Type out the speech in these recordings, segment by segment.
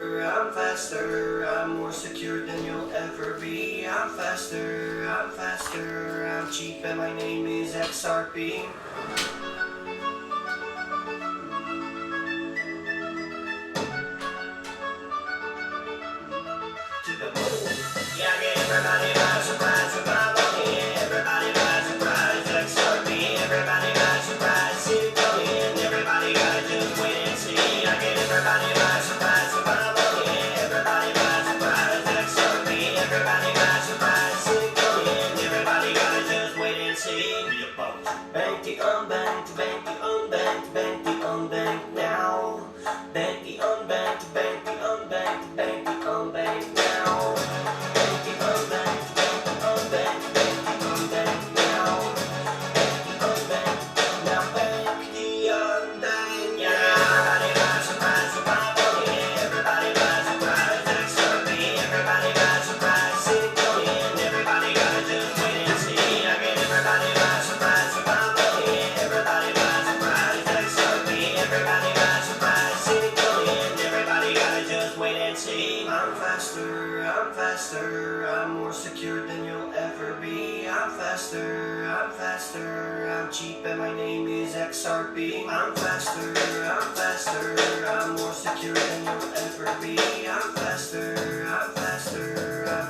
I'm faster, I'm more secure than you'll ever be. I'm faster, I'm cheap, and my name is XRP. To the moon, yeah, get everybody by surprise with my money. Everybody by surprise, XRP. Everybody by surprise, see it coming. Everybody gotta just wait and see. I get everybody by surprise with my money. Everybody by surprise, XRP. Everybody by surprise, see it coming. Everybody gotta just wait and see. Bank the unbanked, bank the unbanked, bank the unbanked now. Bank the unbanked, bank the unbanked, bank the unbanked now. Bank the unbanked, bank the unbanked, bank the unbanked now. Bank the unbanked, now bank the unbanked. Yeah, everybody by surprise with my money. Everybody by surprise, XRP. Everybody by surprise, see it coming. Everybody gotta just wait and see. I get everybody by surprise with my money. Everybody by surprise, XRP. Everybody by surprise, see it coming. Everybody gotta just wait and see. I'm faster, I'm more secure than you'll ever be. I'm faster, I'm cheap, and my name is XRP. I'm faster, I'm more secure than you'll ever be. I'm faster, I'm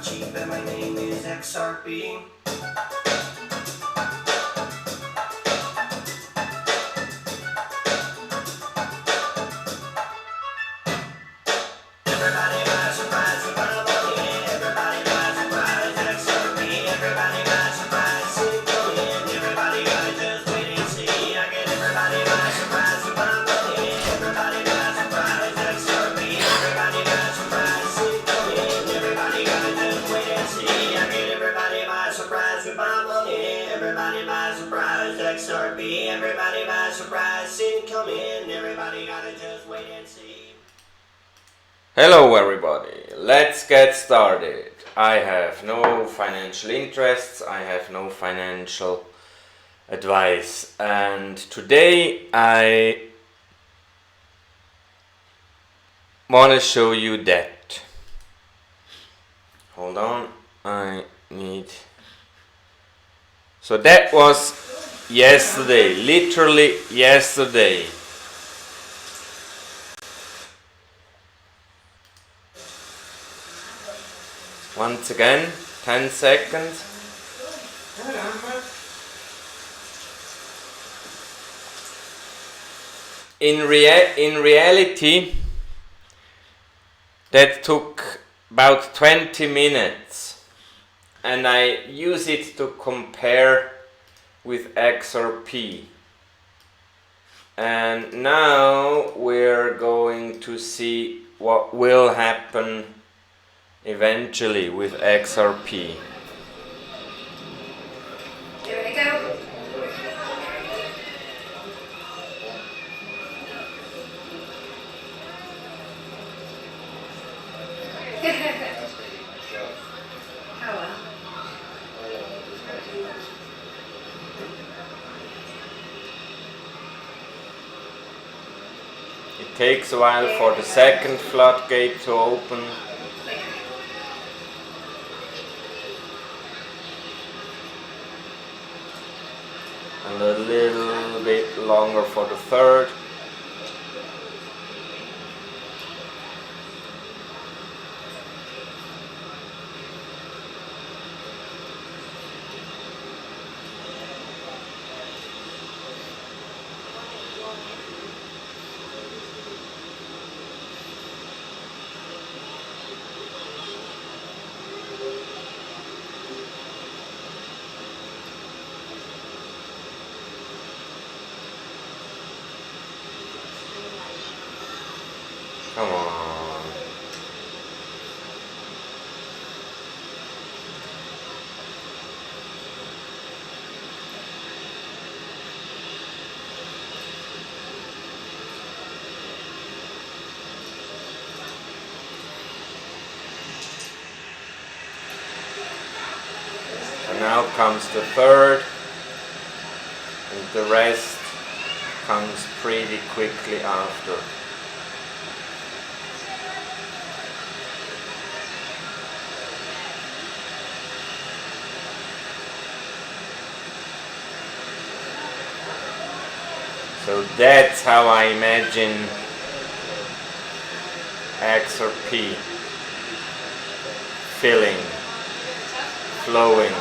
cheap, and my name is XRP. Everybody by surprise with my money. Everybody by surprise, XRP. Everybody by surprise, see it coming. Everybody gotta just wait and see. I get everybody by surprise with my money. Everybody by surprise, XRP. Everybody by surprise, see it coming. Everybody gotta just wait and see. I get everybody by surprise with my money. Everybody by surprise, XRP. Everybody by surprise, see it coming. Everybody gotta just wait and see. Hello everybody, let's get started. I have no financial interests, I have no financial advice, and today I want to show you that. Hold on, I need... So that was yesterday, literally yesterday. Once again, 10 seconds. In reality, that took about 20 minutes, and I use it to compare with XRP. And now we're going to see what will happen eventually with XRP. Here we go. Oh well. It takes a while for the second floodgate to open. And a little bit longer for the third. Come on. And now comes the third, and the rest comes pretty quickly after. So that's how I imagine XRP filling, flowing.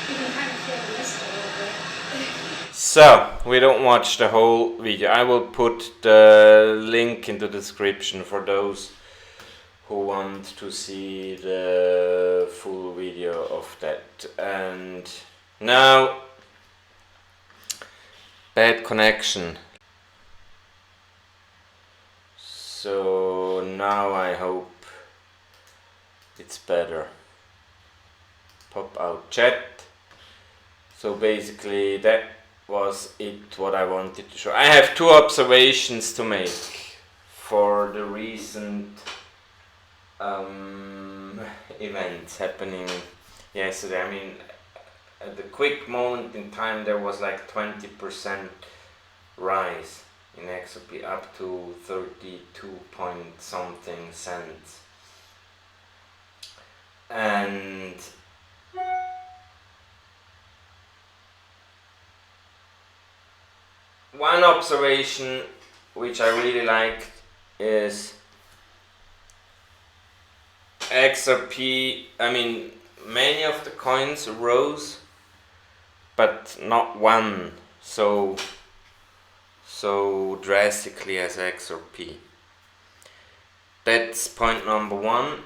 You can kind of feel the mist a little bit. So, we don't watch the whole video. I will put the link in the description for those who want to see the full video of that. And now, bad connection. So now I hope it's better. Pop out chat. So basically that was it what I wanted to show. I have two observations to make for the recent events happening yesterday. I mean, at the quick moment in time there was like 20% rise in XRP up to 32 point something cents. And one observation which I really liked is XRP, I mean, many of the coins rose, but not one so drastically as XRP. That's point number one.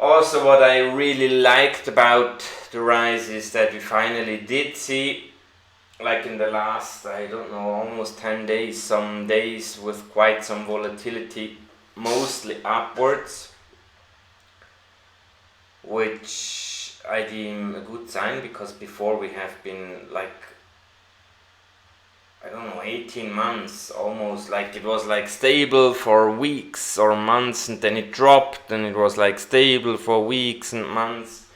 Also, what I really liked about the rise is that we finally did see, like in the last, I don't know, almost 10 days, some days with quite some volatility, mostly upwards, which I deem a good sign, because before we have been like, I don't know, 18 months almost, like it was like stable for weeks or months, and then it dropped, and it was like stable for weeks and months,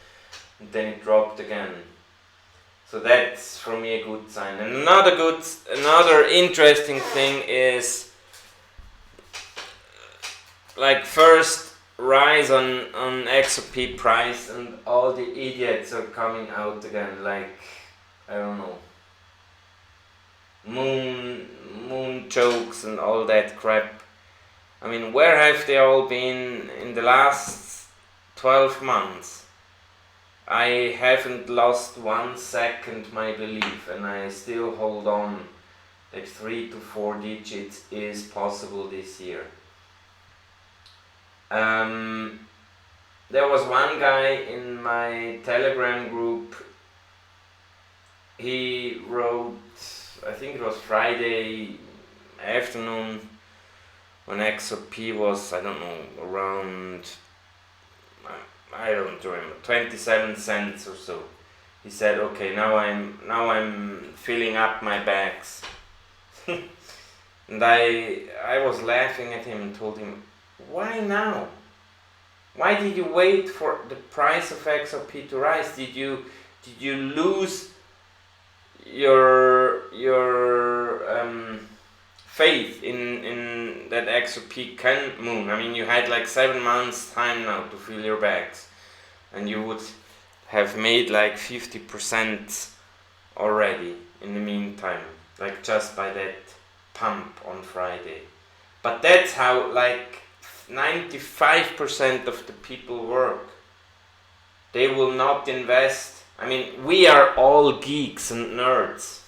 and then it dropped again. So that's for me a good sign. And another interesting thing is, like, first rise on XRP price, and all the idiots are coming out again, like, I don't know, moon jokes and all that crap. I mean, where have they all been in the last 12 months? I haven't lost 1 second my belief, and I still hold on that 3 to 4 digits is possible this year. There was one guy in my Telegram group, he wrote, I think it was Friday afternoon, when XRP was, I don't know, around, I don't remember, 27 cents or so. He said, okay, now I'm filling up my bags. And I was laughing at him and told him, why now? Why did you wait for the price of XRP to rise? Did you lose your faith in that XRP can move? I mean, you had like 7 months time now to fill your bags, and you would have made like 50% already in the meantime, like just by that pump on Friday. But that's how like 95% of the people work. They will not invest. I mean, we are all geeks and nerds.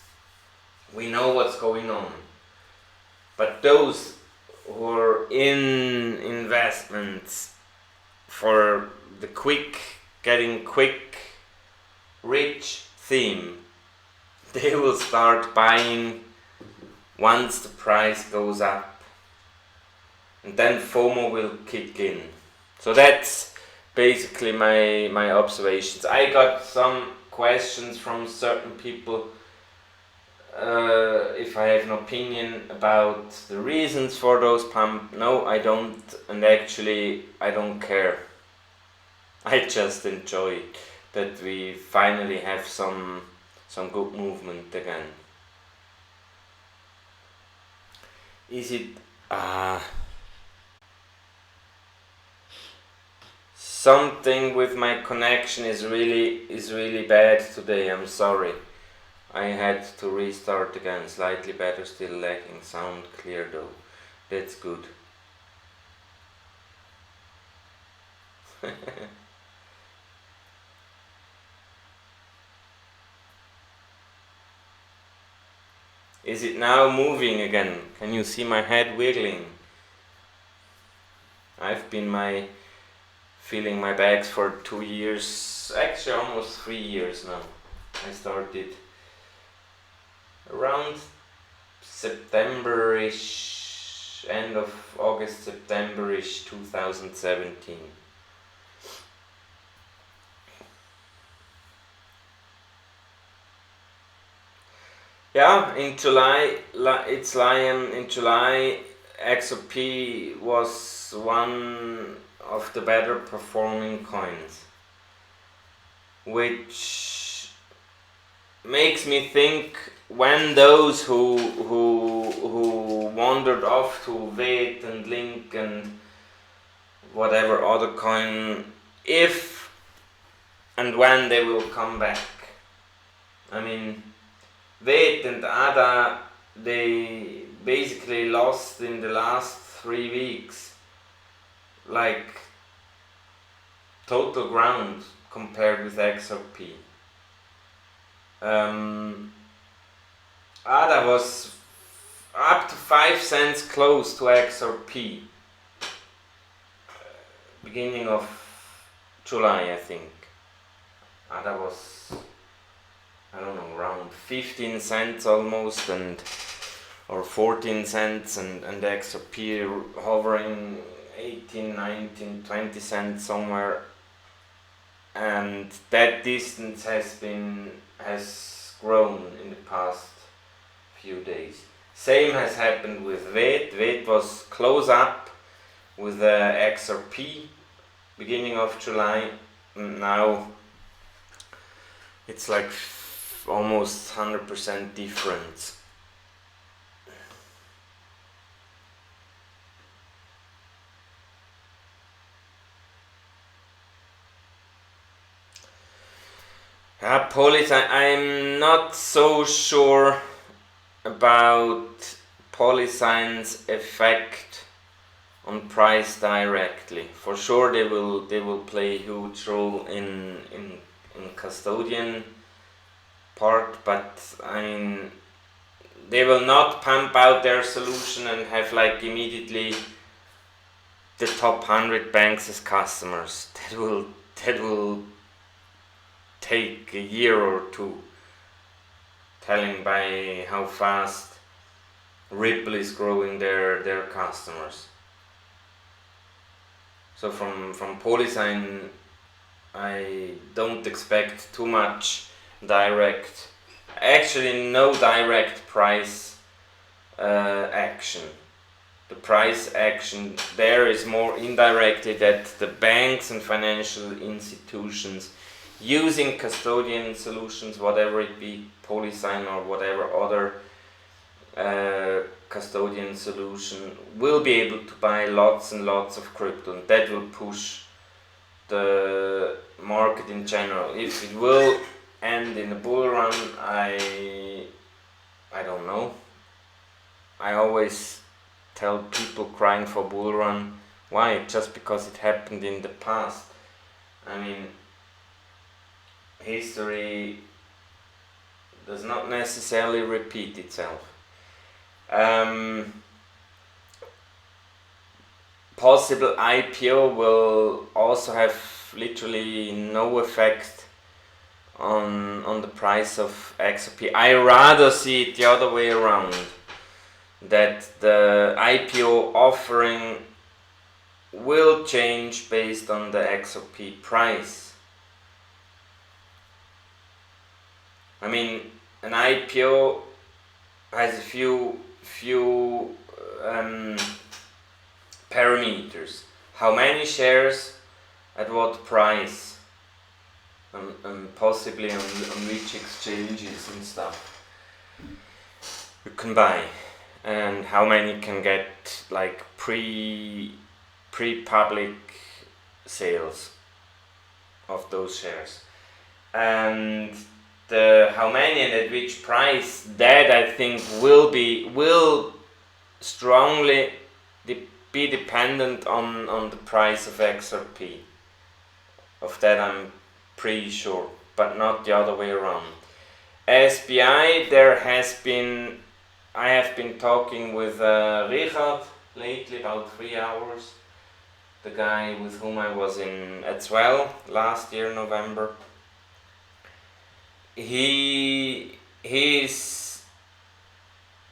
We know what's going on. But those who are in investments for the getting quick rich theme, they will start buying once the price goes up. And then FOMO will kick in. So that's basically my observations. I got some questions from certain people if I have an opinion about the reasons for those pump. No, I don't, and actually I don't care. I just enjoy that we finally have some good movement again. Is it Something with my connection is really bad today. I'm sorry. I had to restart again. Slightly better, still lagging. Sound clear though. That's good. Is it now moving again? Can you see my head wiggling? I've been filling my bags for 2 years, actually almost 3 years now. I started around September-ish, end of August, September-ish 2017. Yeah, in July, in July, XRP was one of the better performing coins, which makes me think when those who wandered off to Vate and Link and whatever other coin, if and when they will come back. I mean, Vate and ADA, they basically lost in the last 3 weeks like total ground compared with XRP. ADA was up to 5 cents close to XRP beginning of July, I think. ADA was, I don't know, around 15 cents almost, or 14 cents, and XRP hovering 18, 19, 20 cents somewhere, and that distance has grown in the past few days. Same has happened with Vate. Vate was close up with XRP beginning of July, and now it's like almost 100% difference. I'm not so sure about Polysign's effect on price directly. For sure they will play a huge role in custodian part, but I mean, they will not pump out their solution and have like immediately the top 100 banks as customers. That will take a year or two, telling by how fast Ripple is growing their customers. So from Polysign, I don't expect too much direct, actually no direct price action. The price action there is more indirectly that the banks and financial institutions using custodian solutions, whatever it be, Polysign or whatever other custodian solution, will be able to buy lots and lots of crypto, and that will push the market in general. If it will end in a bull run, I don't know. I always tell people crying for bull run, why? Just because it happened in the past. I mean, history does not necessarily repeat itself. Possible IPO will also have literally no effect on the price of XRP. I rather see it the other way around, that the IPO offering will change based on the XRP price. I mean, an IPO has a few parameters. How many shares, at what price, and possibly on which exchanges and stuff you can buy, and how many can get like pre-public sales. of those shares. And the how many and at which price, that I think will strongly be dependent on the price of XRP. Of that I'm pretty sure, but not the other way around. SBI, I have been talking with Richard lately about 3 hours, the guy with whom I was in Etzwell last year, November. He's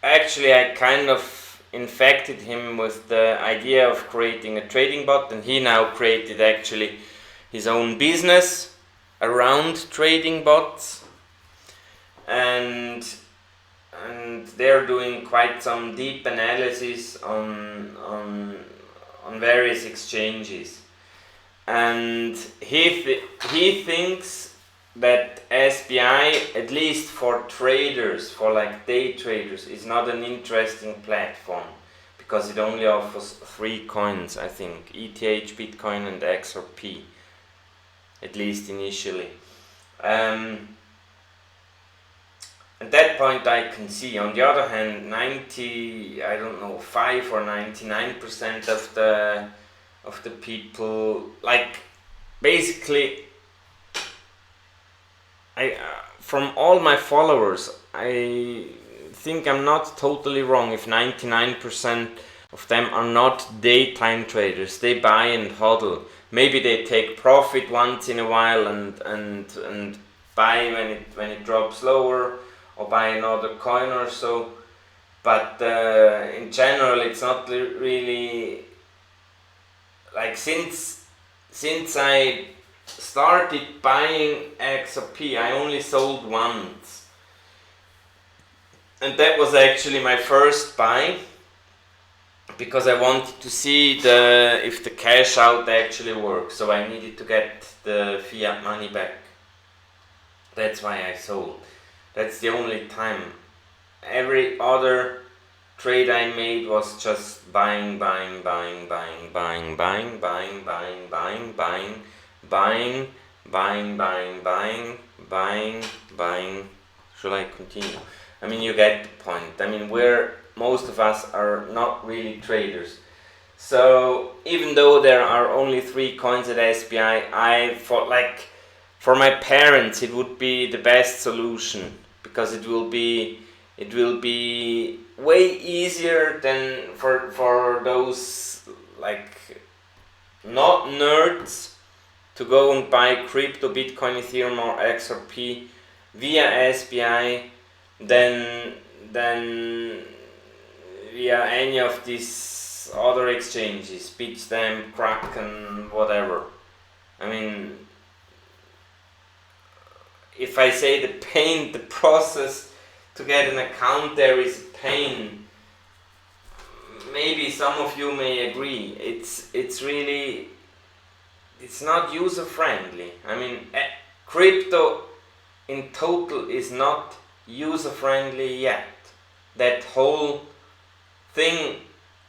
actually, I kind of infected him with the idea of creating a trading bot, and he now created actually his own business around trading bots, and they're doing quite some deep analysis on various exchanges, and he thinks that SBI, at least for traders, for like day traders, is not an interesting platform because it only offers 3 coins, I think: ETH, Bitcoin, and XRP, at least initially. At that point I can see. On the other hand, 5 or 99% of the people, like, basically, from all my followers, I think I'm not totally wrong if 99% of them are not daytime traders. They buy and hodl. Maybe they take profit once in a while and buy when it drops lower, or buy another coin or so. But in general, it's not really like, since I started buying XRP, I only sold once, and that was actually my first buy, because I wanted to see if the cash out actually works. So I needed to get the fiat money back. That's why I sold. That's the only time. Every other trade I made was just buying. Should I continue? I mean, you get the point. I mean, most of us are not really traders. So even though there are only 3 coins at SBI, I thought, like, for my parents it would be the best solution, because it will be way easier than for those, like, not nerds to go and buy crypto, Bitcoin, Ethereum, or XRP via SBI than via any of these other exchanges, Bitstamp, Kraken, whatever. I mean, if I say the process to get an account there is a pain, maybe some of you may agree. It's really, it's not user friendly. I mean, crypto in total is not user friendly yet. That whole thing,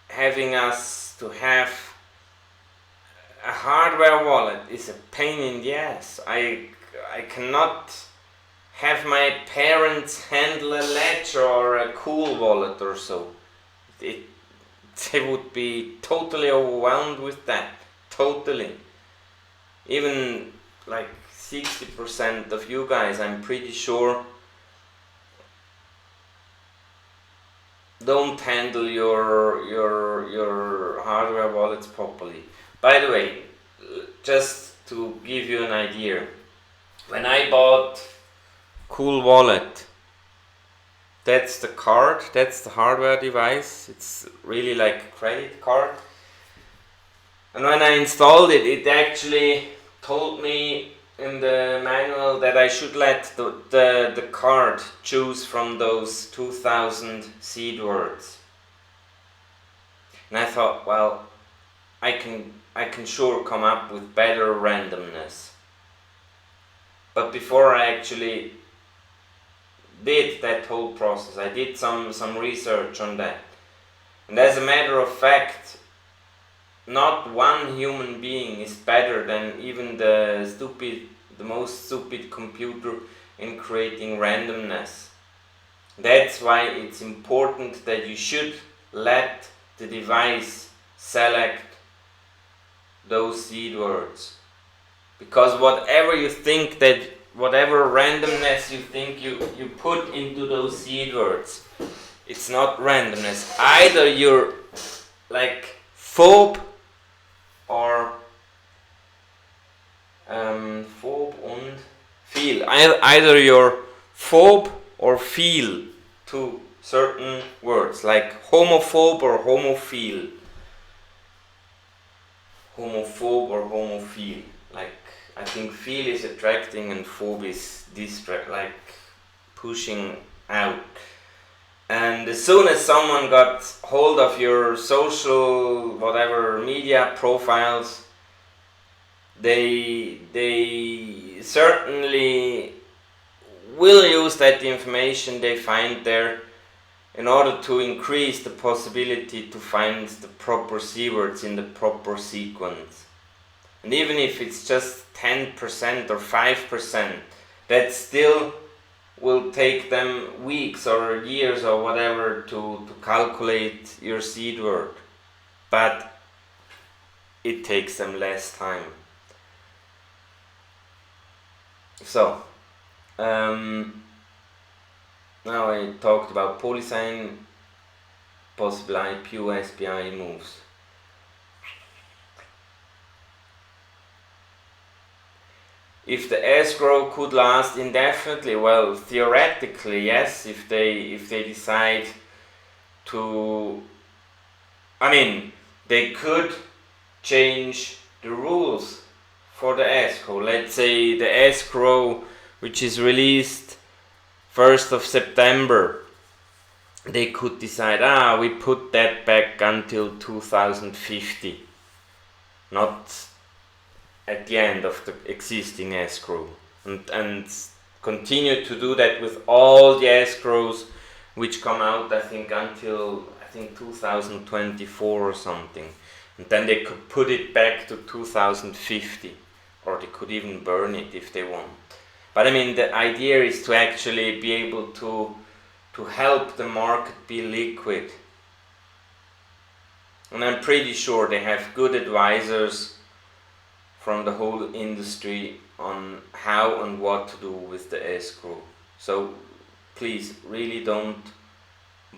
having us to have a hardware wallet, is a pain in the ass. I cannot have my parents handle a Ledger or a Cool Wallet or so. They would be totally overwhelmed with that. Totally. Even like 60% of you guys, I'm pretty sure, don't handle your hardware wallets properly. By the way, just to give you an idea, when I bought Cool Wallet, that's the card, that's the hardware device. It's really like a credit card. And when I installed it, it actually told me in the manual that I should let the card choose from those 2000 seed words. And I thought, well, I can sure come up with better randomness. But before I actually did that whole process, I did some research on that. And as a matter of fact, not one human being is better than even the most stupid computer in creating randomness. That's why it's important that you should let the device select those seed words. Because whatever randomness you think you put into those seed words, it's not randomness. Either you're like phobe or phobe und feel. Either you're phobe or feel to certain words, like homophobe or homophile. Homophobe or homophile. Like, I think feel is attracting and phobe is like pushing out. And as soon as someone got hold of your social whatever media profiles, they certainly will use that information they find there in order to increase the possibility to find the proper keywords in the proper sequence. And even if it's just 10% or 5%, that still will take them weeks or years or whatever to calculate your seed word. But it takes them less time. So, now I talked about Polysign, possible IPO, SPI moves. If the escrow could last indefinitely, well, theoretically, yes. If they decide to, they could change the rules for the escrow. Let's say the escrow, which is released 1st of September, they could decide, we put that back until 2050, not at the end of the existing escrow, and continue to do that with all the escrows which come out, I think 2024 or something, and then they could put it back to 2050, or they could even burn it if they want. But the idea is to actually be able to help the market be liquid. And I'm pretty sure they have good advisors from the whole industry on how and what to do with the escrow. So please, really don't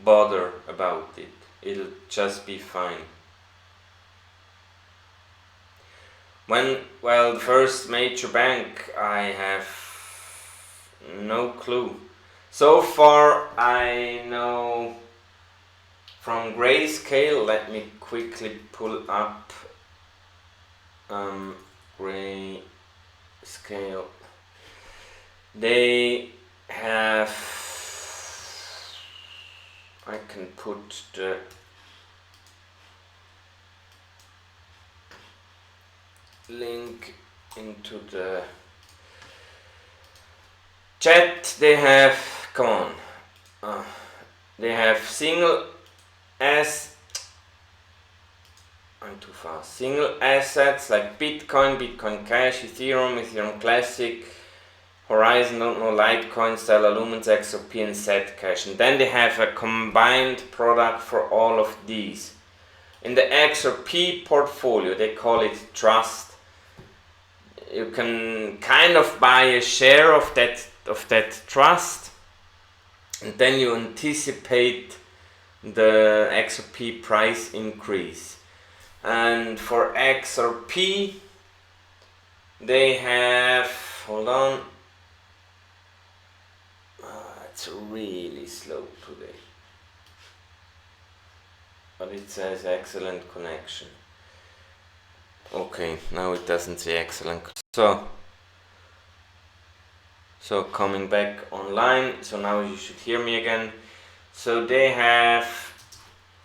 bother about it. It'll just be fine. The first major bank, I have no clue. So far I know from Grayscale, let me quickly pull up Grayscale. They have, I can put the link into the chat. They have, they have single assets like Bitcoin, Bitcoin Cash, Ethereum, Ethereum Classic, Horizon, Litecoin, Stellar Lumens, XRP and Zcash. And then they have a combined product for all of these. In the XRP portfolio, they call it Trust. You can kind of buy a share of that trust, and then you anticipate the XRP price increase. And for XRP, they have, hold on, it's really slow today, but it says excellent connection. Okay, now it doesn't say excellent. So coming back online, so now you should hear me again. So they have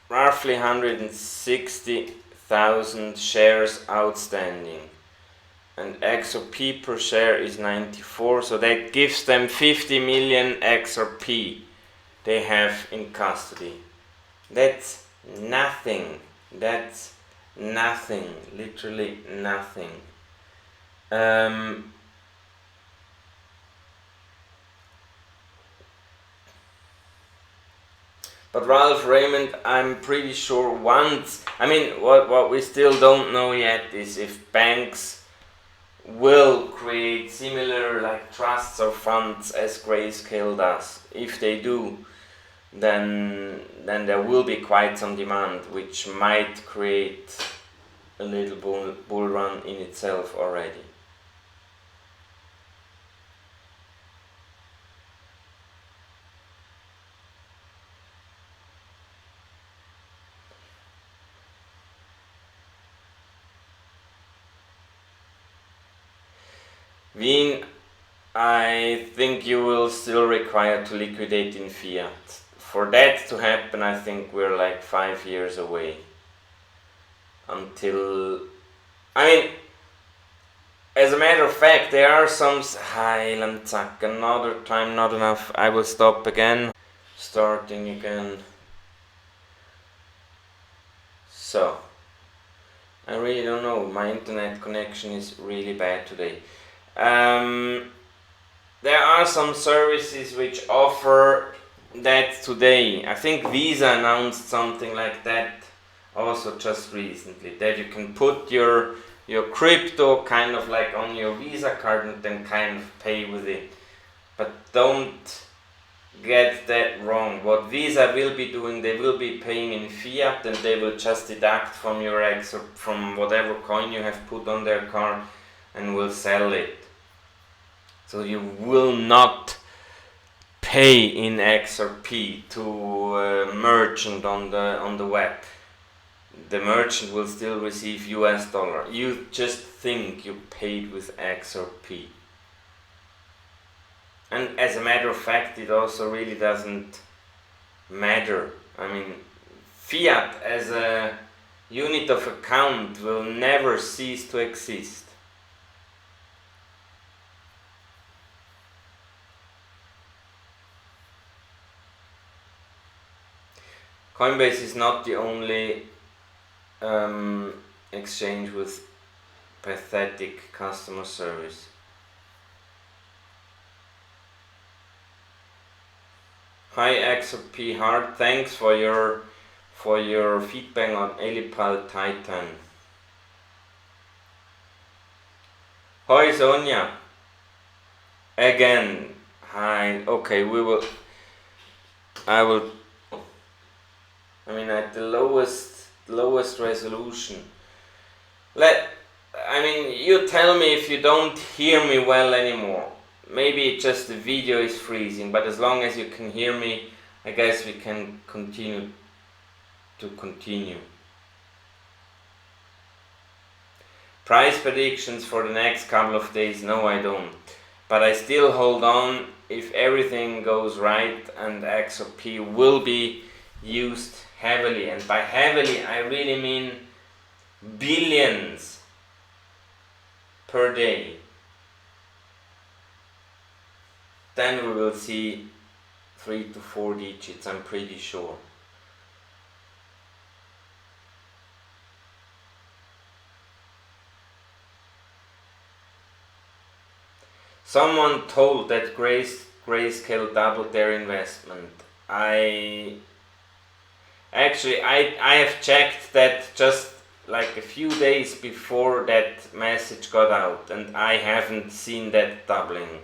roughly 160,000 shares outstanding, and XRP per share is 94, so that gives them 50 million XRP they have in custody. That's nothing. That's Nothing, literally nothing. Um, but Ralph Raymond, I'm pretty sure once. I mean, what we still don't know yet is if banks will create similar like trusts or funds as Grayscale does. If they do, then there will be quite some demand, which might create a little bull run in itself already. Wien, I think you will still require to liquidate in fiat. For that to happen, I think we're like 5 years away. Until, I mean, as a matter of fact, there are some. Zack, another time not enough. I will stop again. Starting again. So, I really don't know. My internet connection is really bad today. There are some services which offer that today. I think Visa announced something like that also just recently, that you can put your crypto kind of like on your Visa card and then kind of pay with it. But don't get that wrong. What Visa will be doing, they will be paying in fiat and they will just deduct from your from whatever coin you have put on their card and will sell it. So you will not pay in XRP to a merchant on the web. The merchant will still receive US dollar. You just think you paid with XRP. And as a matter of fact, it also really doesn't matter. I mean, fiat as a unit of account will never cease to exist. Coinbase is not the only exchange with pathetic customer service. Hi XRP Hard, thanks for your feedback on Elipal Titan. Hi Sonia. Again. Hi. Okay, I mean, at the lowest resolution. You tell me if you don't hear me well anymore. Maybe just the video is freezing, but as long as you can hear me, I guess we can continue. Price predictions for the next couple of days, no I don't. But I still hold on if everything goes right, and XRP will be used heavily, and by heavily I really mean billions per day. Then we will see 3 to 4 digits, I'm pretty sure. Someone told that Grayscale doubled their investment. I have checked that just like a few days before that message got out, and I haven't seen that doubling.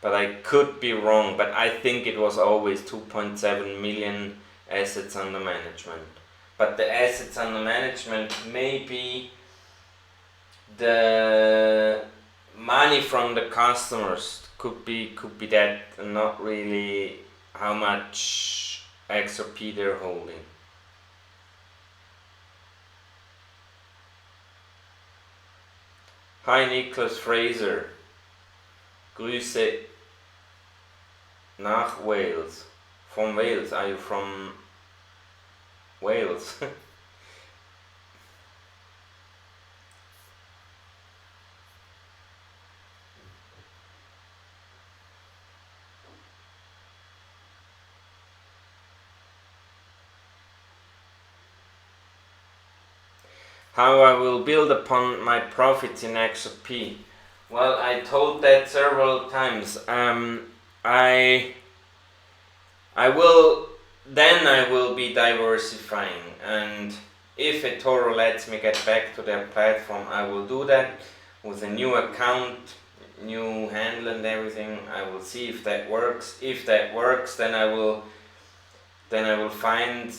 But I could be wrong, but I think it was always 2.7 million assets under management. But the assets under management may be the money from the customers, could be that, and not really how much XRP they're holding. Hi Nicholas Fraser. Grüße nach Wales. From Wales. Are you from Wales? how I will build upon my profits in XRP. Well, I told that several times. I will be diversifying, and if eToro lets me get back to their platform, I will do that with a new account, new handle and everything. I will see if that works. If that works, then I will find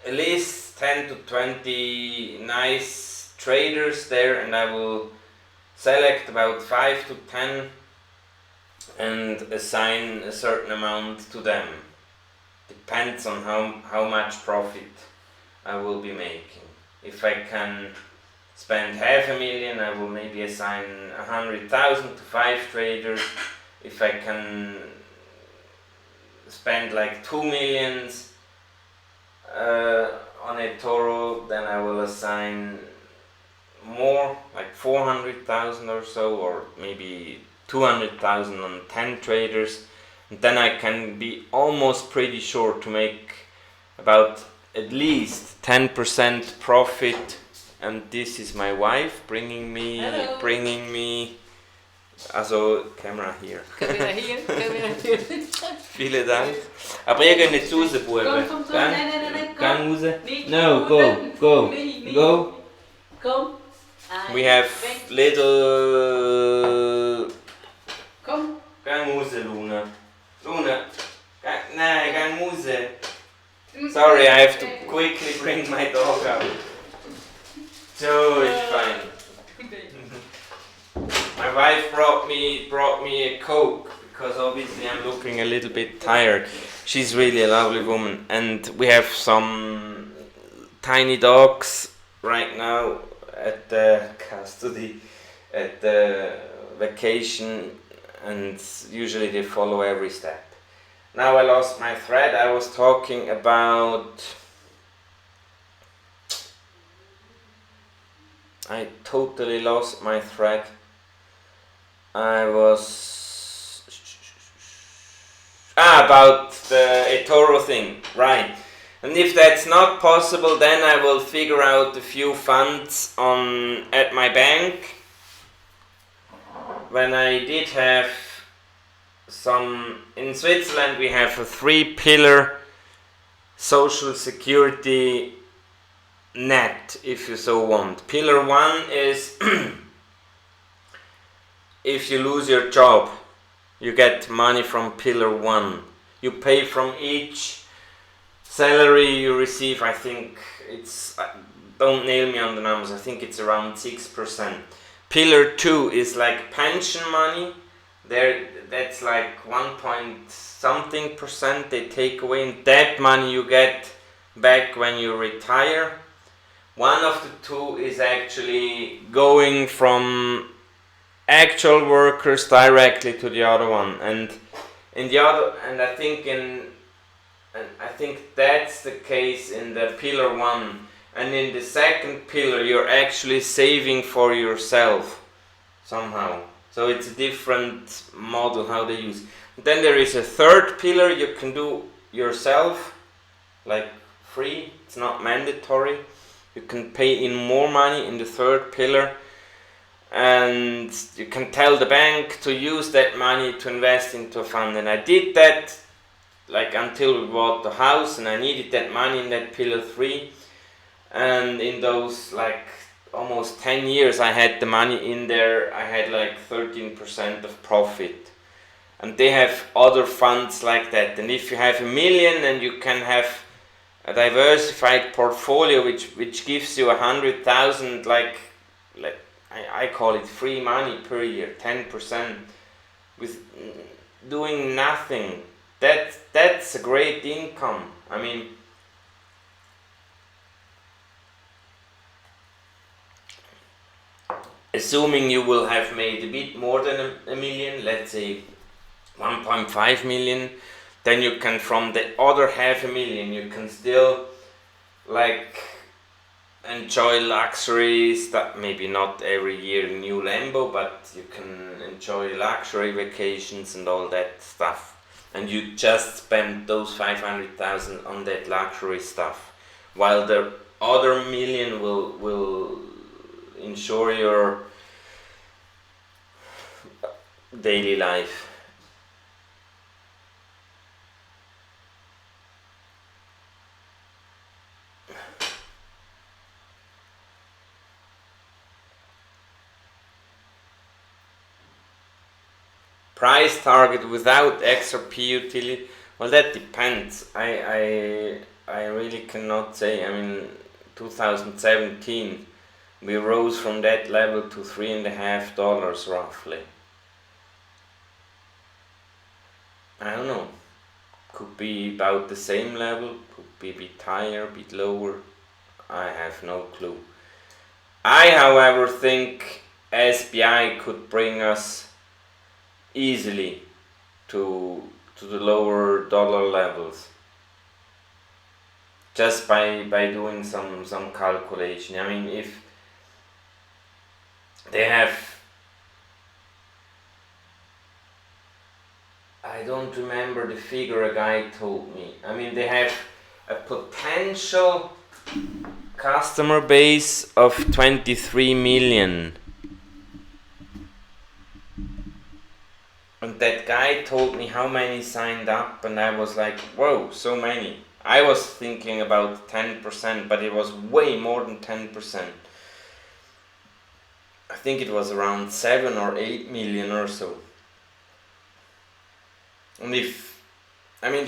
at least 10 to 20 nice traders there, and I will select about 5 to 10 and assign a certain amount to them. Depends on how much profit I will be making. If I can spend $500,000, I will maybe assign 100,000 to 5 traders. If I can spend like 2 millions on eToro, then I will assign more, like 400,000 or so, or maybe 200,000 on 10 traders, and then I can be almost pretty sure to make about at least 10% profit. And this is my wife bringing me, also Camera hier. Camera hier, Camera hier. Vielen Dank. Aber ihr geht nicht raus, Buben. Komm, Gang raus. Nicht No, go. Komm. We have little... Komm. Gang raus, Luna. Nein, gang raus. Sorry, I have to quickly bring my dog out. So it's fine. My wife brought me a Coke because obviously I'm looking a little bit tired. She's really a lovely woman, and we have some tiny dogs right now at the custody, at the vacation, and usually they follow every step. Now I lost my thread. I was talking about... I totally lost my thread. I was... about the eToro thing, right. And if that's not possible, then I will figure out a few funds at my bank. When I did have some... In Switzerland we have a 3-pillar social security net, if you so want. Pillar 1 is if you lose your job, you get money from pillar 1. You pay from each salary you receive. I think it's, don't nail me on the numbers, I think it's around 6%. Pillar 2 is like pension money. That's like 1 point something percent they take away, and that money you get back when you retire. One of the two is actually going from actual workers directly to the other one, and I think that's the case in the pillar 1. And in the second pillar you're actually saving for yourself somehow. So it's a different model how they use. Then there is a third pillar you can do yourself, like free, it's not mandatory. You can pay in more money in the third pillar, and you can tell the bank to use that money to invest into a fund. And I did that like until we bought the house, and I needed that money in that pillar 3. And in those like almost 10 years I had the money in there, I had like 13% of profit. And they have other funds like that. And if you have $1 million, and you can have a diversified portfolio which gives you 100,000, like I call it free money per year, 10%, with doing nothing. That's a great income. I mean, assuming you will have made a bit more than $1 million, let's say 1.5 million, then you can, from the other $500,000, you can still like enjoy luxury stuff. Maybe not every year a new Lambo, but you can enjoy luxury vacations and all that stuff. And you just spend those 500,000 on that luxury stuff, while the other million will ensure your daily life. Price target without XRP utility? Well, that depends. I really cannot say. I mean, 2017, we rose from that level to $3.50 roughly. I don't know. Could be about the same level, could be a bit higher, a bit lower. I have no clue. I, however, think SBI could bring us easily to the lower dollar levels, just by doing some calculation. I mean, if they have, I don't remember the figure a guy told me. I mean, they have a potential customer base of 23 million. And that guy told me how many signed up, and I was like, whoa, so many. I was thinking about 10%, but it was way more than 10%. I think it was around 7 or 8 million or so. And they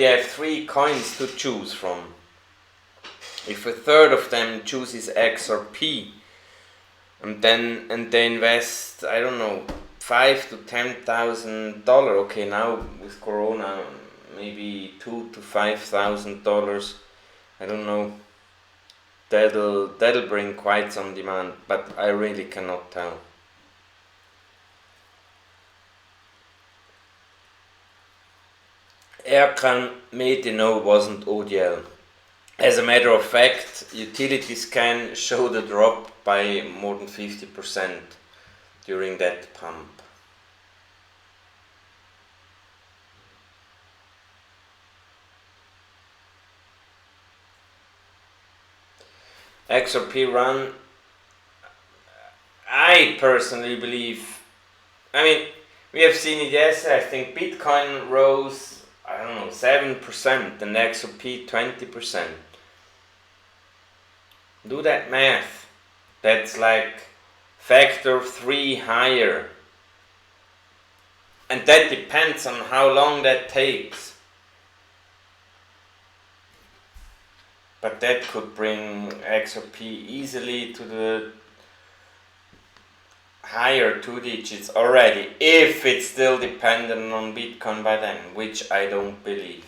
have 3 coins to choose from. If a third of them chooses XRP, and they invest, I don't know, $5,000 to $10,000. Okay, now with Corona, maybe $2,000 to $5,000. I don't know. That'll bring quite some demand, but I really cannot tell. Erkan Metino wasn't ODL. As a matter of fact, Utilityscan showed a drop by more than 50% during that pump. XRP run, I personally believe, I mean, we have seen it yesterday. I think Bitcoin rose, I don't know, 7% and XRP 20%. Do that math. That's like factor 3 higher. And that depends on how long that takes. But that could bring XRP easily to the higher 2 digits already, if it's still dependent on Bitcoin by then, which I don't believe.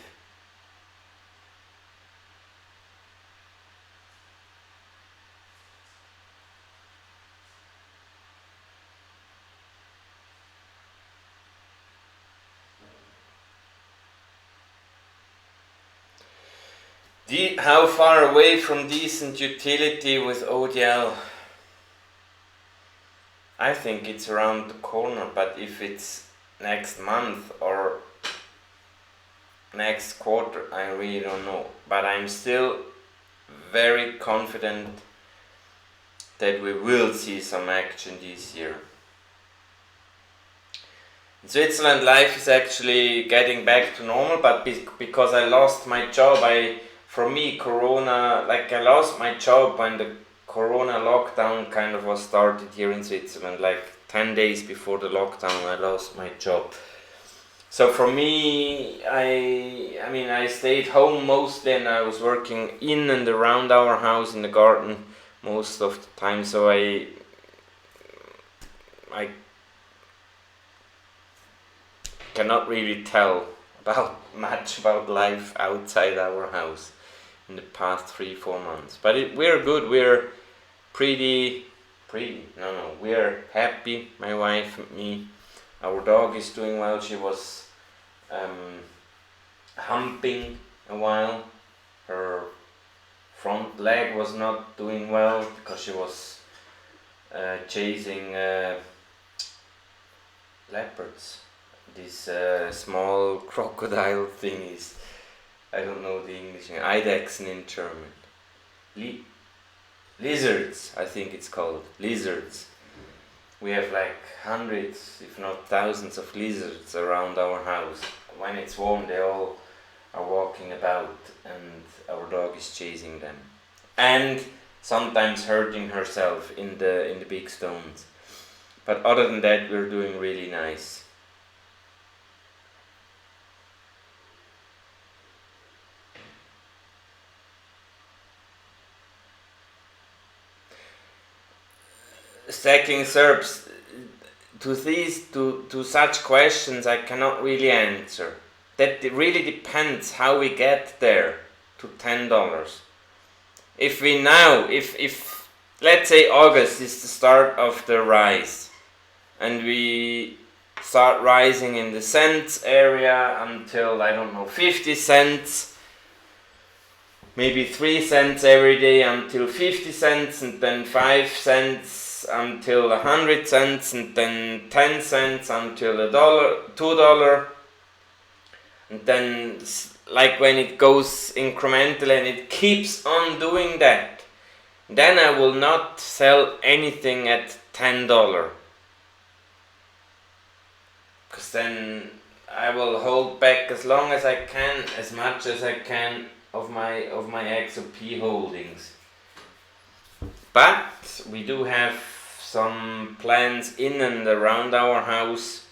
How far away from decent utility with ODL? I think it's around the corner, but if it's next month or next quarter, I really don't know. But I'm still very confident that we will see some action this year. In Switzerland, life is actually getting back to normal, but because I lost my job, for me, Corona, like I lost my job when the Corona lockdown kind of was started here in Switzerland, like 10 days before the lockdown I lost my job. So for me, I stayed home mostly, and I was working in and around our house in the garden most of the time, so I cannot really tell much about life outside our house in the past 3-4 months. But we're good, we're we're happy, my wife and me. Our dog is doing well. She was humping a while. Her front leg was not doing well because she was chasing leopards. These small crocodile thingies. I don't know the English name. Eidechsen in German. lizards, I think it's called, lizards. We have like hundreds, if not thousands of lizards around our house. When it's warm, they all are walking about and our dog is chasing them. And sometimes hurting herself in the big stones. But other than that, we're doing really nice. Stacking Serbs, to such questions I cannot really answer. That really depends how we get there to $10. If let's say August is the start of the rise, and we start rising in the cents area until, I don't know, 50 cents, maybe 3 cents every day until 50 cents, and then 5 cents until 100 cents, and then 10 cents until $2, and then like when it goes incremental and it keeps on doing that, then I will not sell anything at $10, because then I will hold back as long as I can, as much as I can of my XRP holdings. But we do have some plans in and around our house,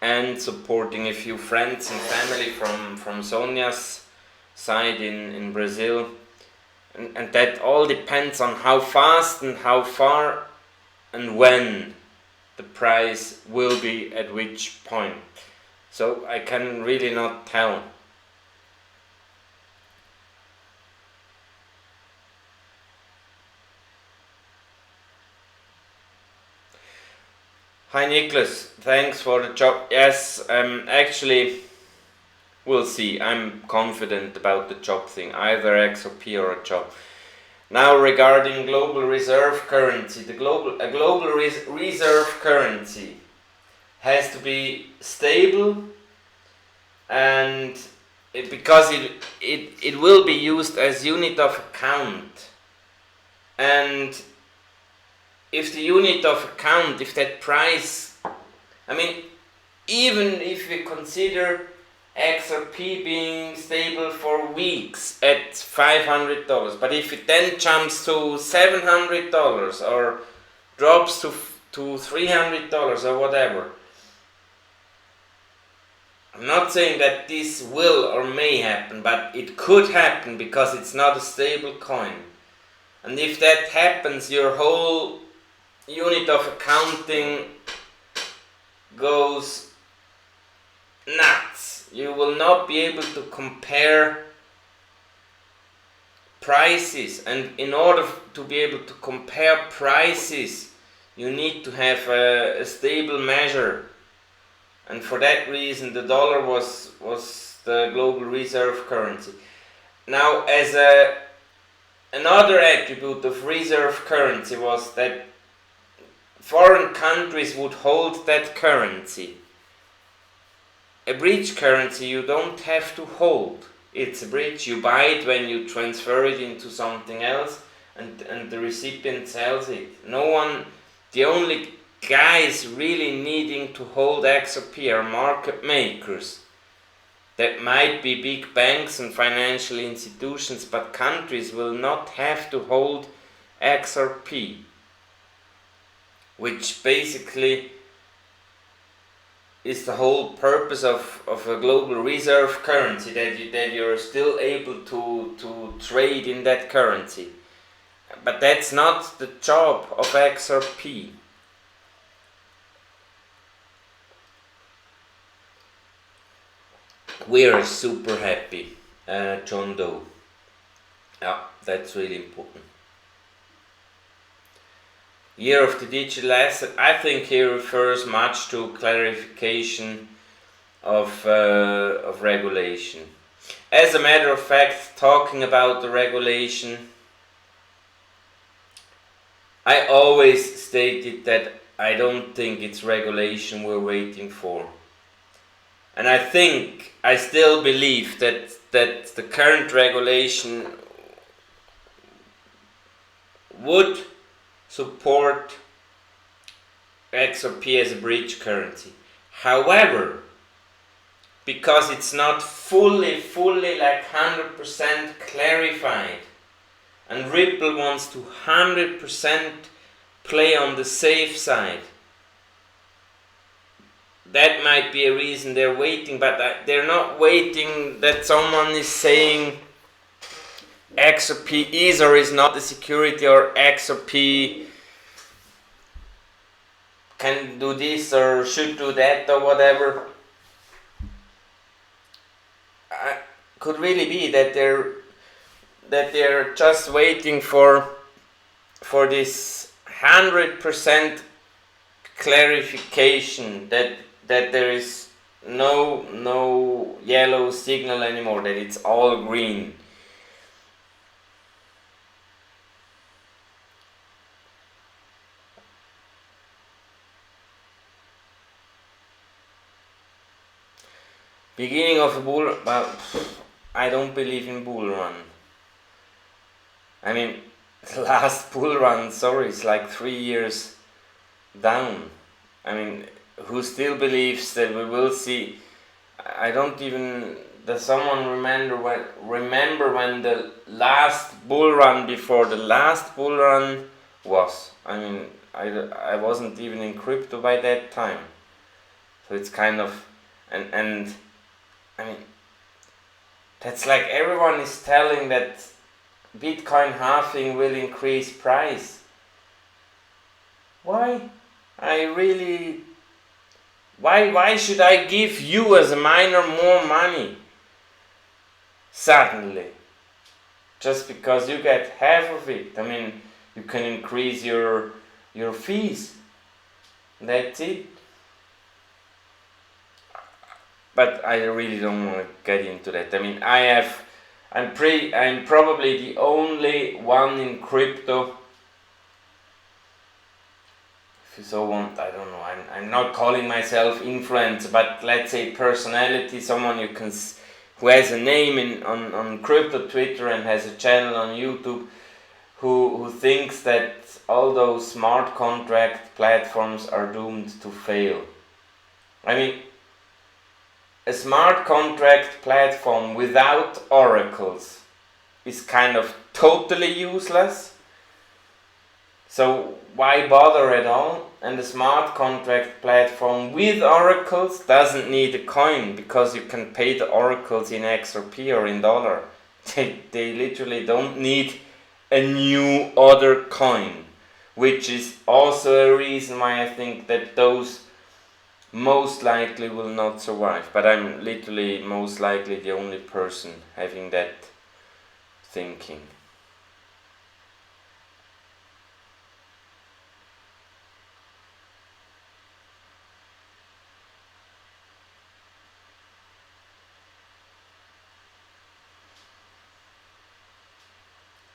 and supporting a few friends and family from Sonia's side in Brazil. And that all depends on how fast and how far and when the price will be at which point. So I can really not tell. Hi Nicholas, thanks for the job. Yes, actually, we'll see. I'm confident about the job thing, either XRP or a job. Now regarding global reserve currency, a global reserve currency has to be stable, and because it will be used as unit of account, and if the unit of account, if that price, I mean, even if we consider XRP being stable for weeks at $500, but if it then jumps to $700 or drops to $300 or whatever, I'm not saying that this will or may happen, but it could happen because it's not a stable coin. And if that happens, your whole unit of accounting goes nuts. You will not be able to compare prices, and in order to be able to compare prices, you need to have a stable measure. And for that reason, the dollar was the global reserve currency. Now, as another attribute of reserve currency was that foreign countries would hold that currency. A bridge currency you don't have to hold. It's a bridge, you buy it when you transfer it into something else, and the recipient sells it. The only guys really needing to hold XRP are market makers. That might be big banks and financial institutions, but countries will not have to hold XRP. Which basically is the whole purpose of a global reserve currency, that you're still able to trade in that currency. But that's not the job of XRP. We are super happy, John Doe. Yeah, that's really important. Year of the digital asset, I think he refers much to clarification of regulation. As a matter of fact, talking about the regulation, I always stated that I don't think it's regulation we're waiting for. And I still believe that the current regulation would support XRP as a bridge currency. However, because it's not fully like 100% clarified, and Ripple wants to 100% play on the safe side, that might be a reason they're waiting, but they're not waiting that someone is saying XRP is or is not a security, or XRP can do this or should do that or whatever. Could really be that they're just waiting for this 100% clarification that there is no yellow signal anymore, that it's all green. Beginning of a bull, well, I don't believe in bull run. I mean, the last bull run, sorry, it's like 3 years down. I mean, who still believes that we will see? I don't even. Does someone remember when the last bull run before the last bull run was? I mean, I wasn't even in crypto by that time, so it's kind of and I mean, that's like everyone is telling that Bitcoin halving will increase price. Why? Why should I give you as a miner more money suddenly? Just because you get half of it. I mean, you can increase your fees. That's it. But I really don't want to get into that. I mean, I'm probably the only one in crypto. If you so want, I don't know. I'm not calling myself influencer, but let's say personality, someone you can, who has a name on crypto Twitter and has a channel on YouTube, who thinks that all those smart contract platforms are doomed to fail. I mean, a smart contract platform without oracles is kind of totally useless. So why bother at all? And a smart contract platform with oracles doesn't need a coin, because you can pay the oracles in XRP or in dollar. They literally don't need a new other coin, which is also a reason why I think that those most likely will not survive. But I'm literally most likely the only person having that thinking.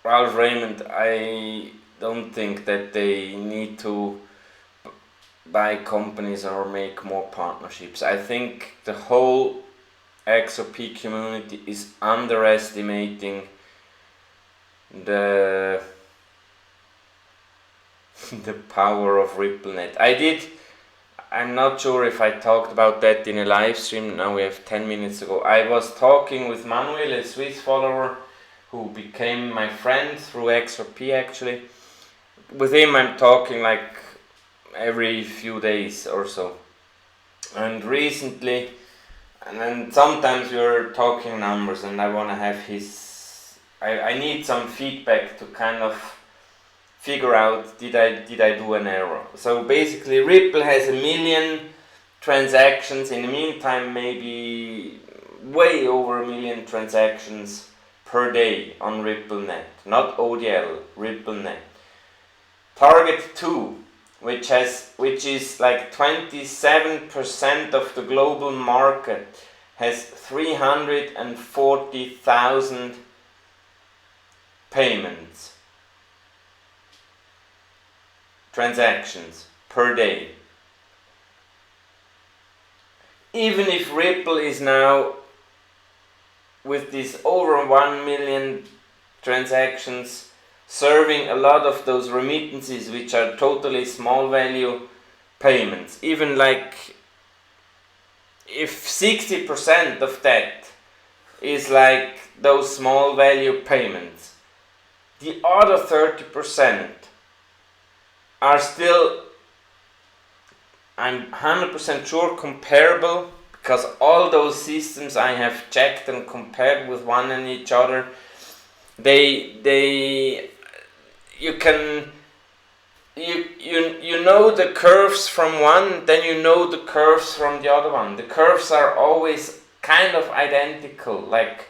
Ralph Raymond, I don't think that they need to buy companies or make more partnerships. I think the whole XRP community is underestimating the power of RippleNet. I'm not sure if I talked about that in a live stream. Now we have 10 minutes ago. I was talking with Manuel, a Swiss follower who became my friend through XRP actually. With him I'm talking like every few days or so. And recently, and then sometimes we're talking numbers, and I want to have his, I need some feedback to kind of figure out did I do an error. So basically Ripple has 1 million transactions. In the meantime, maybe way over 1 million transactions per day on RippleNet, not ODL, RippleNet. Target 2, which is like 27% of the global market, has 340,000 payments, transactions per day. Even if Ripple is now, with this over 1 million transactions, serving a lot of those remittances which are totally small value payments. Even like if 60% of that is like those small value payments, the other 30% are still, I'm 100% sure, comparable, because all those systems I have checked and compared with one and each other, you know the curves from one, then you know the curves from the other one. The curves are always kind of identical, like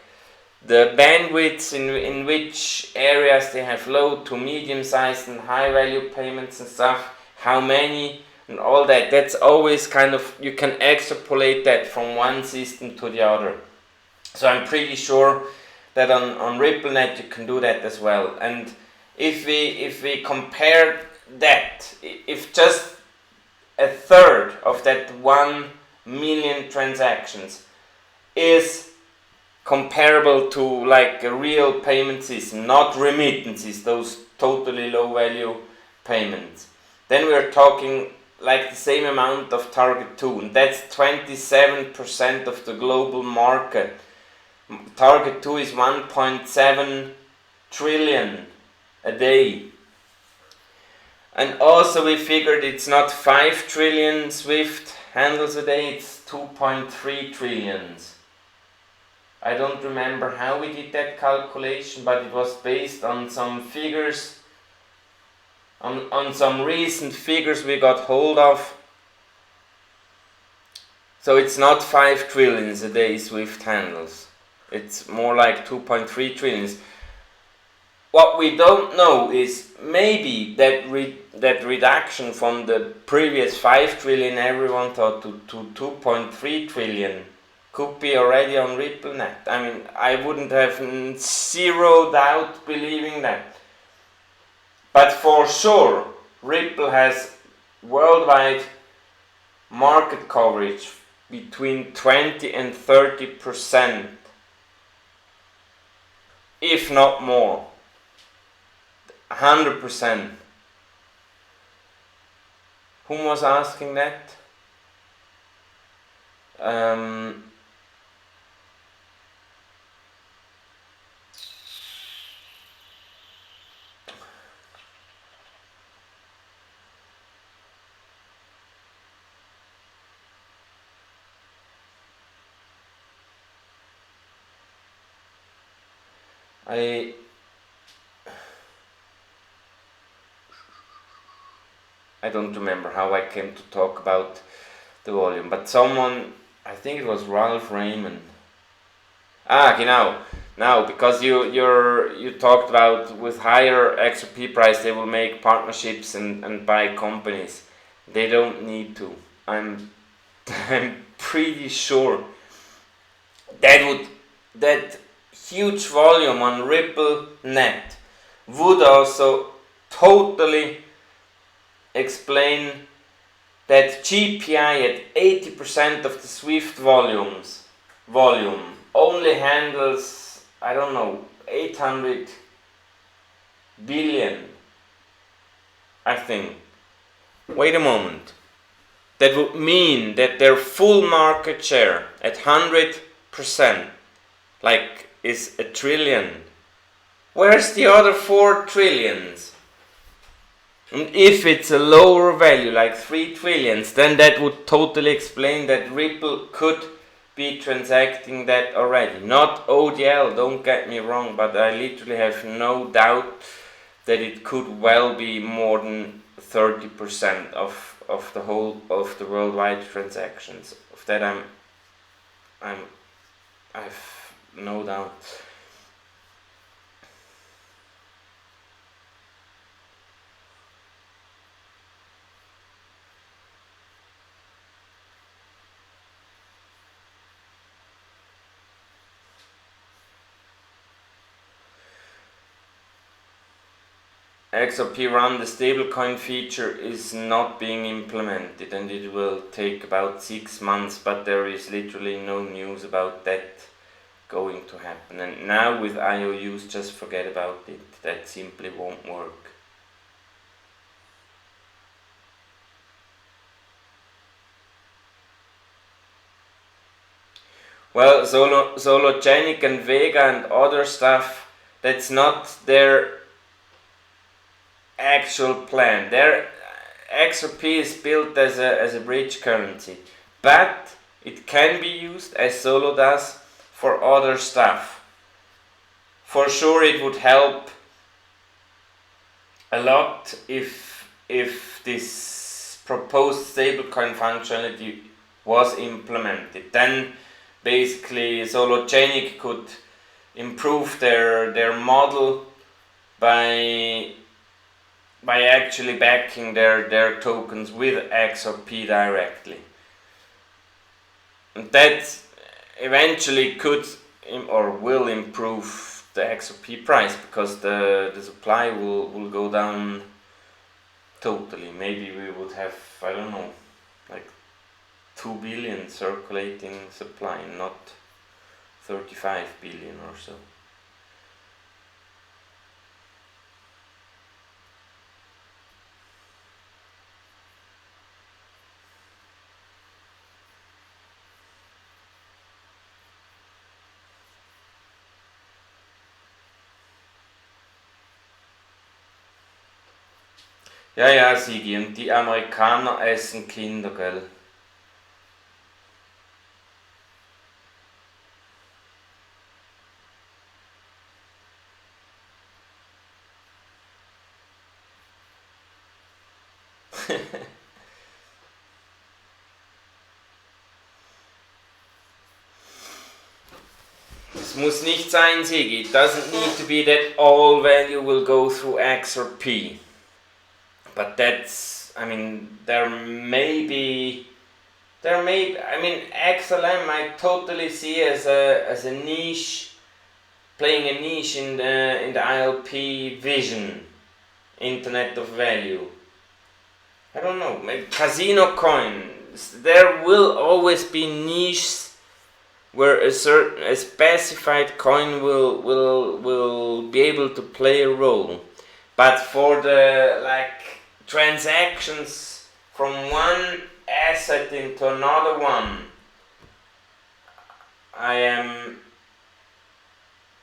the bandwidths in which areas they have low to medium sized and high value payments and stuff, how many and all that. That's always kind of, you can extrapolate that from one system to the other. So I'm pretty sure that on RippleNet you can do that as well. And if we compare that, if just a third of that 1 million transactions is comparable to like a real payment system, not remittances, those totally low value payments, then we're talking like the same amount of target 2, and that's 27% of the global market. Target 2 is 1.7 trillion a day. And also we figured it's not 5 trillion SWIFT handles a day, it's 2.3 trillions. I don't remember how we did that calculation, but it was based on some figures, on some recent figures we got hold of. So it's not 5 trillions a day SWIFT handles. It's more like 2.3 trillions. What we don't know is maybe that reduction from the previous 5 trillion everyone thought to 2.3 trillion could be already on RippleNet. I mean, I wouldn't have zero doubt believing that. But for sure, Ripple has worldwide market coverage between 20 and 30%, if not more. 100%. Who was asking that? I don't remember how I came to talk about the volume, but someone, I think it was Ralph Raymond. Genau. Now, because you talked about with higher XRP price they will make partnerships and buy companies. They don't need to. I'm pretty sure that huge volume on RippleNet would also totally explain that GPI at 80% of the SWIFT volume only handles, I don't know, 800 billion, I think. Wait a moment. That would mean that their full market share at 100%, like, is 1 trillion. Where's the other 4 trillions? And if it's a lower value, like 3 trillions, then that would totally explain that Ripple could be transacting that already. Not ODL, don't get me wrong, but I literally have no doubt that it could well be more than 30% of the whole of the worldwide transactions. Of that I've no doubt. XRP Run, the stablecoin feature, is not being implemented and it will take about 6 months, but there is literally no news about that going to happen. And now with IOUs, just forget about it. That simply won't work. Well, Sologenic and Vega and other stuff, that's not their actual plan. Their XRP is built as a bridge currency, but it can be used, as Solo does, for other stuff. For sure it would help a lot if this proposed stablecoin functionality was implemented. Then basically Sologenic could improve their model by actually backing their tokens with XRP directly. And that eventually could or will improve the XRP price, because the supply will go down totally. Maybe we would have, I don't know, like 2 billion circulating supply, not 35 billion or so. Ja, ja, Sigi, und die Amerikaner essen Kinder, gell? Es muss nicht sein, Sigi. It doesn't need to be that all value will go through XRP. But that's, I mean, I mean, XLM I totally see as a niche, playing a niche in the ILP vision, Internet of Value. I don't know, maybe casino coins. There will always be niches where a specified coin will be able to play a role. But for the transactions from one asset into another one, I am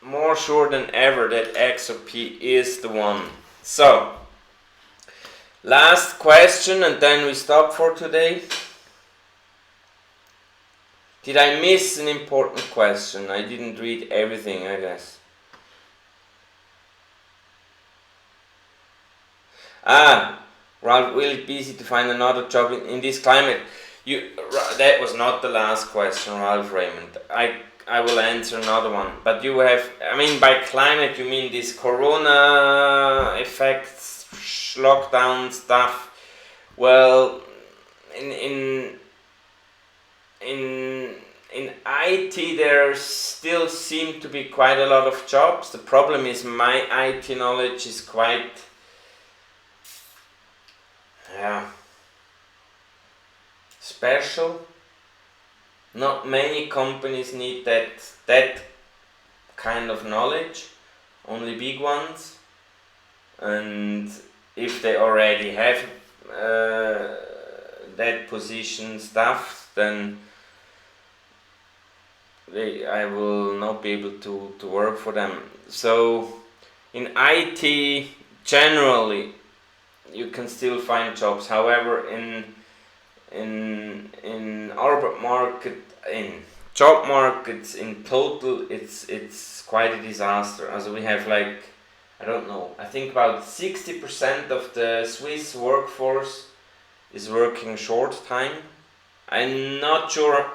more sure than ever that XRP is the one. So, last question and then we stop for today. Did I miss an important question? I didn't read everything, I guess. Ralph, will it be easy to find another job in this climate? That was not the last question, Ralph Raymond. I will answer another one. But you have, I mean, by climate you mean this corona effects, lockdown stuff. Well, in IT there still seem to be quite a lot of jobs. The problem is my IT knowledge is quite special. Not many companies need that kind of knowledge, only big ones. And if they already have that position staffed, then I will not be able to work for them. So in IT generally you can still find jobs. However, in our market, in job markets in total, it's quite a disaster. Also we have I don't know, I think about 60% of the Swiss workforce is working short time. I'm not sure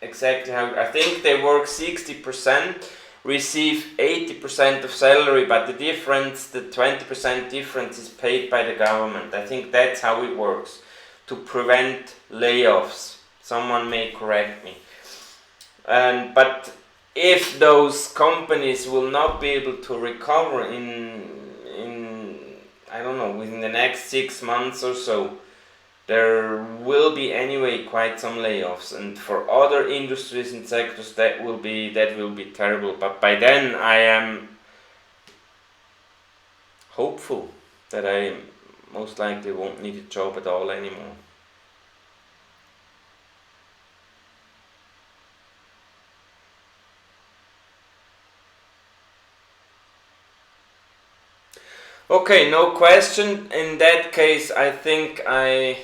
exactly how. I think they work 60%, receive 80% of salary, but the difference, the 20% difference, is paid by the government. I think that's how it works, to prevent layoffs. Someone may correct me. But if those companies will not be able to recover in I don't know, within the next 6 months or so, there will be anyway quite some layoffs, and for other industries and sectors that will be terrible. But by then I am hopeful that I most likely won't need a job at all anymore. Okay, no question. In that case, I think I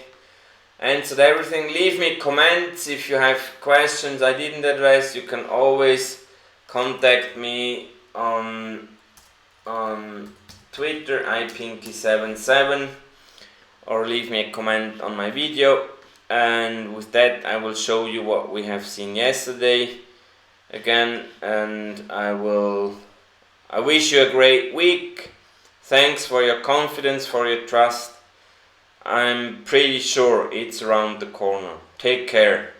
answered everything. Leave me comments if you have questions I didn't address. You can always contact me on Twitter, ipinky77, or leave me a comment on my video. And with that, I will show you what we have seen yesterday again, and I wish you a great week. Thanks for your confidence, for your trust. I'm pretty sure it's around the corner. Take care.